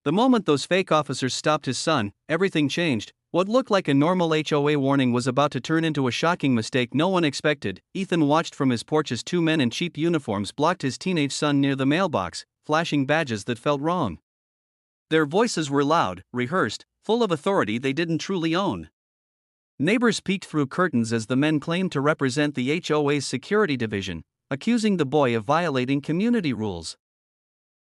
The moment those fake officers stopped his son, everything changed. What looked like a normal HOA warning was about to turn into a shocking mistake no one expected. Ethan watched from his porch as two men in cheap uniforms blocked his teenage son near the mailbox, flashing badges that felt wrong. Their voices were loud, rehearsed, full of authority they didn't truly own. Neighbors peeked through curtains as the men claimed to represent the HOA's security division, accusing the boy of violating community rules.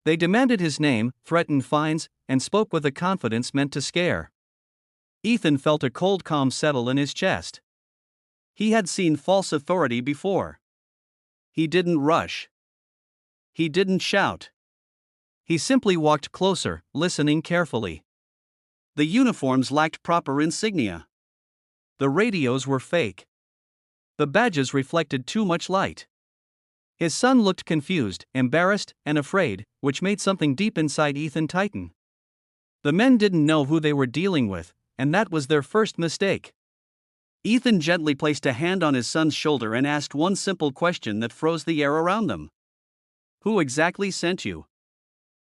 They demanded his name, threatened fines, and spoke with a confidence meant to scare. Ethan felt a cold calm settle in his chest. He had seen false authority before. He didn't rush. He didn't shout. He simply walked closer, listening carefully. The uniforms lacked proper insignia. The radios were fake. The badges reflected too much light. His son looked confused, embarrassed, and afraid, which made something deep inside Ethan tighten. The men didn't know who they were dealing with, and that was their first mistake. Ethan gently placed a hand on his son's shoulder and asked one simple question that froze the air around them. "Who exactly sent you?"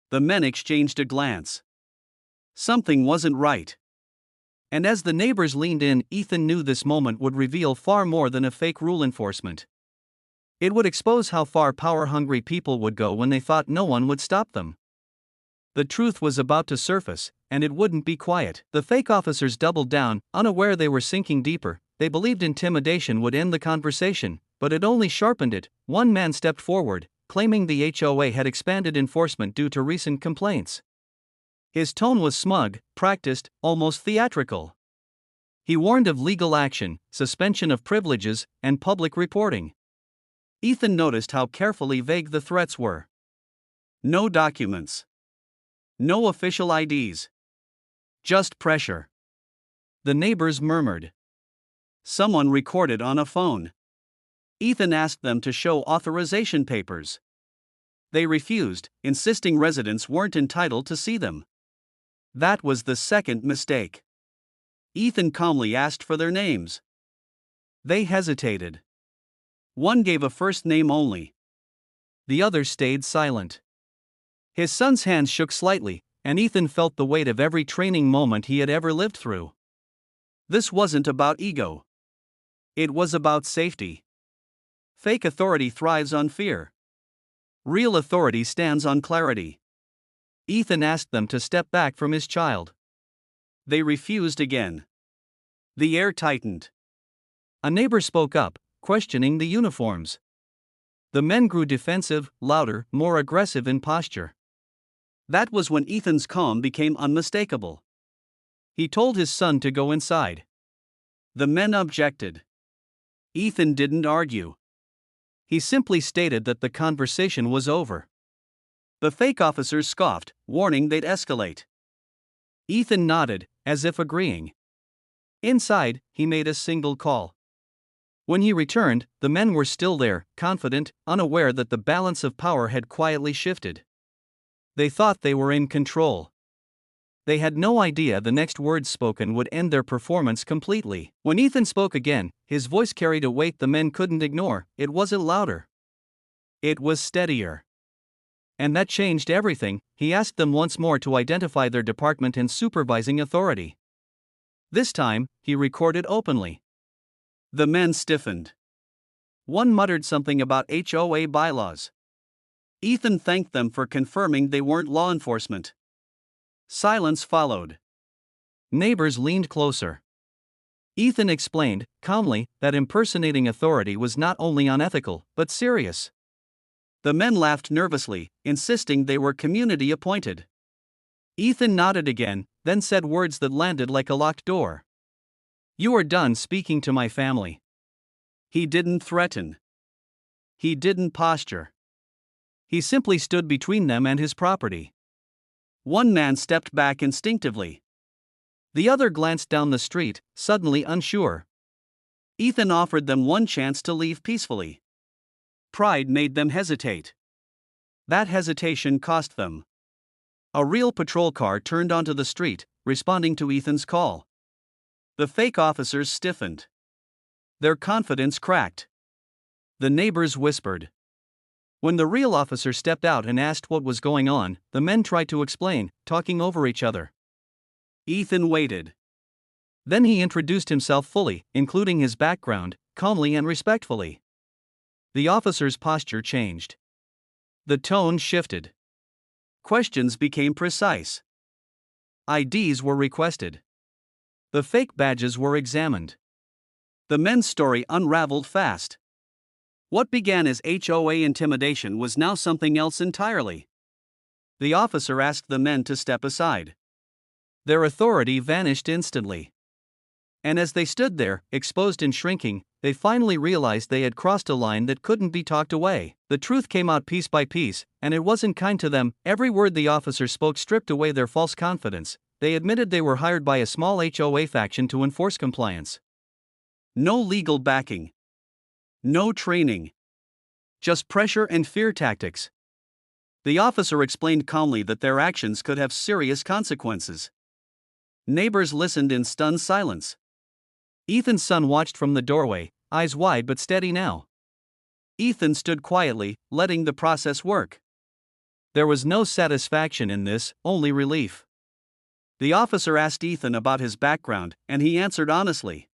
The men exchanged a glance. Something wasn't right. And as the neighbors leaned in, Ethan knew this moment would reveal far more than a fake rule enforcement. It would expose how far power-hungry people would go when they thought no one would stop them. The truth was about to surface, and it wouldn't be quiet. The fake officers doubled down, unaware they were sinking deeper. They believed intimidation would end the conversation, but it only sharpened it. One man stepped forward, claiming the HOA had expanded enforcement due to recent complaints. His tone was smug, practiced, almost theatrical. He warned of legal action, suspension of privileges, and public reporting. Ethan noticed how carefully vague the threats were. No documents. No official IDs. Just pressure. The neighbors murmured. Someone recorded on a phone. Ethan asked them to show authorization papers. They refused, insisting residents weren't entitled to see them. That was the second mistake. Ethan calmly asked for their names. They hesitated. One gave a first name only. The other stayed silent. His son's hands shook slightly, and Ethan felt the weight of every training moment he had ever lived through. This wasn't about ego. It was about safety. Fake authority thrives on fear. Real authority stands on clarity. Ethan asked them to step back from his child. They refused again. The air tightened. A neighbor spoke up, questioning the uniforms. The men grew defensive, louder, more aggressive in posture. That was when Ethan's calm became unmistakable. He told his son to go inside. The men objected. Ethan didn't argue. He simply stated that the conversation was over. The fake officers scoffed, warning they'd escalate. Ethan nodded, as if agreeing. Inside, he made a single call. When he returned, the men were still there, confident, unaware that the balance of power had quietly shifted. They thought they were in control. They had no idea the next words spoken would end their performance completely. When Ethan spoke again, his voice carried a weight the men couldn't ignore. It wasn't louder. It was steadier. And that changed everything. He asked them once more to identify their department and supervising authority. This time, he recorded openly. The men stiffened. One muttered something about HOA bylaws. Ethan thanked them for confirming they weren't law enforcement. Silence followed. Neighbors leaned closer. Ethan explained, calmly, that impersonating authority was not only unethical, but serious. The men laughed nervously, insisting they were community appointed. Ethan nodded again, then said words that landed like a locked door. "You are done speaking to my family." He didn't threaten. He didn't posture. He simply stood between them and his property. One man stepped back instinctively. The other glanced down the street, suddenly unsure. Ethan offered them one chance to leave peacefully. Pride made them hesitate. That hesitation cost them. A real patrol car turned onto the street, responding to Ethan's call. The fake officers stiffened. Their confidence cracked. The neighbors whispered. When the real officer stepped out and asked what was going on, the men tried to explain, talking over each other. Ethan waited. Then he introduced himself fully, including his background, calmly and respectfully. The officer's posture changed. The tone shifted. Questions became precise. IDs were requested. The fake badges were examined. The men's story unraveled fast. What began as HOA intimidation was now something else entirely. The officer asked the men to step aside. Their authority vanished instantly. And as they stood there, exposed and shrinking, they finally realized they had crossed a line that couldn't be talked away. The truth came out piece by piece, and it wasn't kind to them. Every word the officer spoke stripped away their false confidence. They admitted they were hired by a small HOA faction to enforce compliance. No legal backing. No training. Just pressure and fear tactics. The officer explained calmly that their actions could have serious consequences. Neighbors listened in stunned silence. Ethan's son watched from the doorway, eyes wide but steady now. Ethan stood quietly, letting the process work. There was no satisfaction in this, only relief. The officer asked Ethan about his background, and he answered honestly.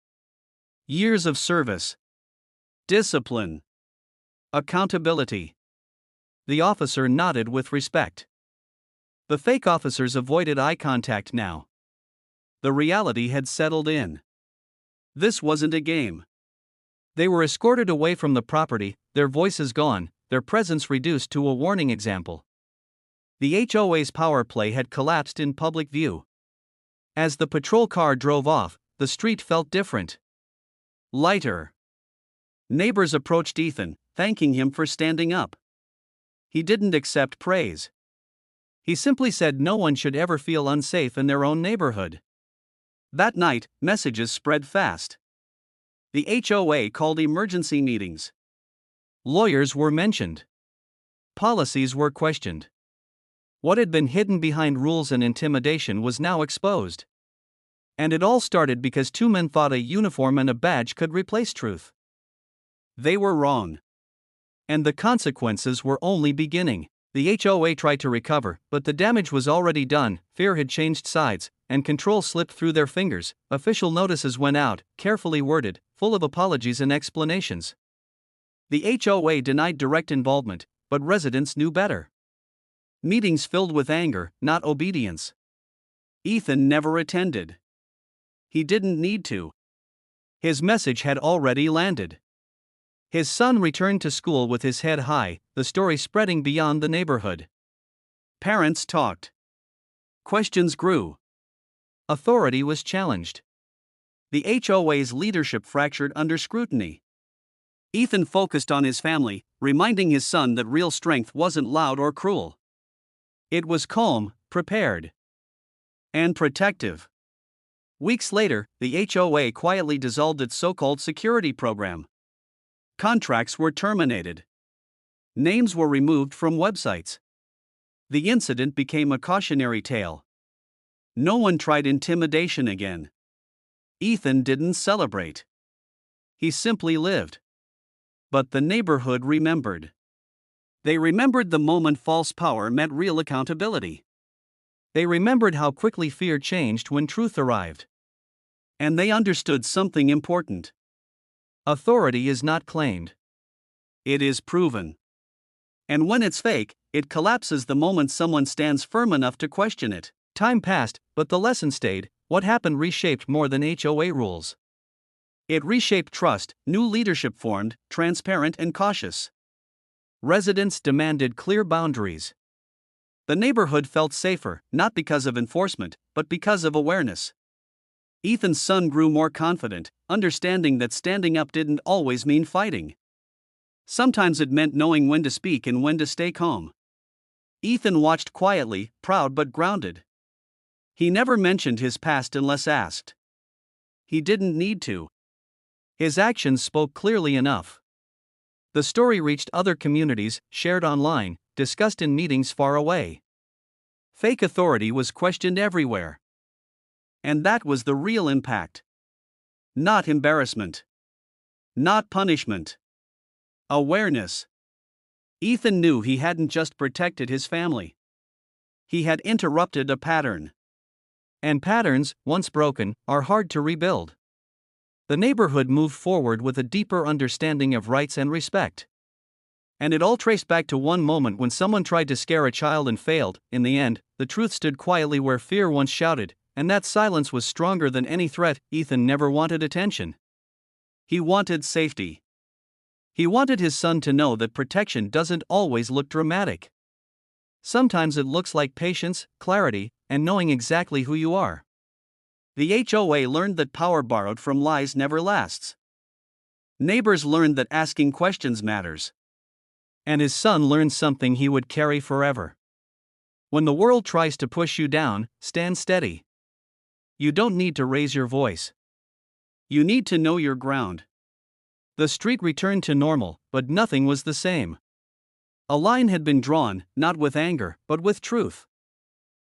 Years of service. Discipline. Accountability. The officer nodded with respect. The fake officers avoided eye contact now. The reality had settled in. This wasn't a game. They were escorted away from the property, their voices gone, their presence reduced to a warning example. The HOA's power play had collapsed in public view. As the patrol car drove off, the street felt different. Lighter. Neighbors approached Ethan, thanking him for standing up. He didn't accept praise. He simply said no one should ever feel unsafe in their own neighborhood. That night, messages spread fast. The HOA called emergency meetings. Lawyers were mentioned. Policies were questioned. What had been hidden behind rules and intimidation was now exposed. And it all started because two men thought a uniform and a badge could replace truth. They were wrong. And the consequences were only beginning. The HOA tried to recover, but the damage was already done. Fear had changed sides, and control slipped through their fingers. Official notices went out, carefully worded, full of apologies and explanations. The HOA denied direct involvement, but residents knew better. Meetings filled with anger, not obedience. Ethan never attended. He didn't need to. His message had already landed. His son returned to school with his head high, the story spreading beyond the neighborhood. Parents talked. Questions grew. Authority was challenged. The HOA's leadership fractured under scrutiny. Ethan focused on his family, reminding his son that real strength wasn't loud or cruel. It was calm, prepared, and protective. Weeks later, the HOA quietly dissolved its so-called security program. Contracts were terminated. Names were removed from websites. The incident became a cautionary tale. No one tried intimidation again. Ethan didn't celebrate. He simply lived. But the neighborhood remembered. They remembered the moment false power met real accountability. They remembered how quickly fear changed when truth arrived. And they understood something important. Authority is not claimed. It is proven. And when it's fake, it collapses the moment someone stands firm enough to question it. Time passed, but the lesson stayed. What happened reshaped more than HOA rules. It reshaped trust. New leadership formed, transparent and cautious. Residents demanded clear boundaries. The neighborhood felt safer, not because of enforcement, but because of awareness. Ethan's son grew more confident, understanding that standing up didn't always mean fighting. Sometimes it meant knowing when to speak and when to stay calm. Ethan watched quietly, proud but grounded. He never mentioned his past unless asked. He didn't need to. His actions spoke clearly enough. The story reached other communities, shared online, discussed in meetings far away. Fake authority was questioned everywhere. And that was the real impact. Not embarrassment. Not punishment. Awareness. Ethan knew he hadn't just protected his family. He had interrupted a pattern. And patterns, once broken, are hard to rebuild. The neighborhood moved forward with a deeper understanding of rights and respect. And it all traced back to one moment when someone tried to scare a child and failed. In the end, the truth stood quietly where fear once shouted, and that silence was stronger than any threat. Ethan never wanted attention. He wanted safety. He wanted his son to know that protection doesn't always look dramatic. Sometimes it looks like patience, clarity, and knowing exactly who you are. The HOA learned that power borrowed from lies never lasts. Neighbors learned that asking questions matters. And his son learned something he would carry forever. When the world tries to push you down, stand steady. You don't need to raise your voice. You need to know your ground. The street returned to normal, but nothing was the same. A line had been drawn, not with anger, but with truth.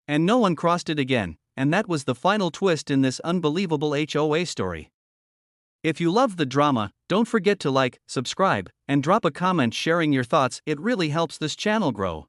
And no one crossed it again, and that was the final twist in this unbelievable HOA story. If you love the drama, don't forget to like, subscribe, and drop a comment sharing your thoughts. It really helps this channel grow.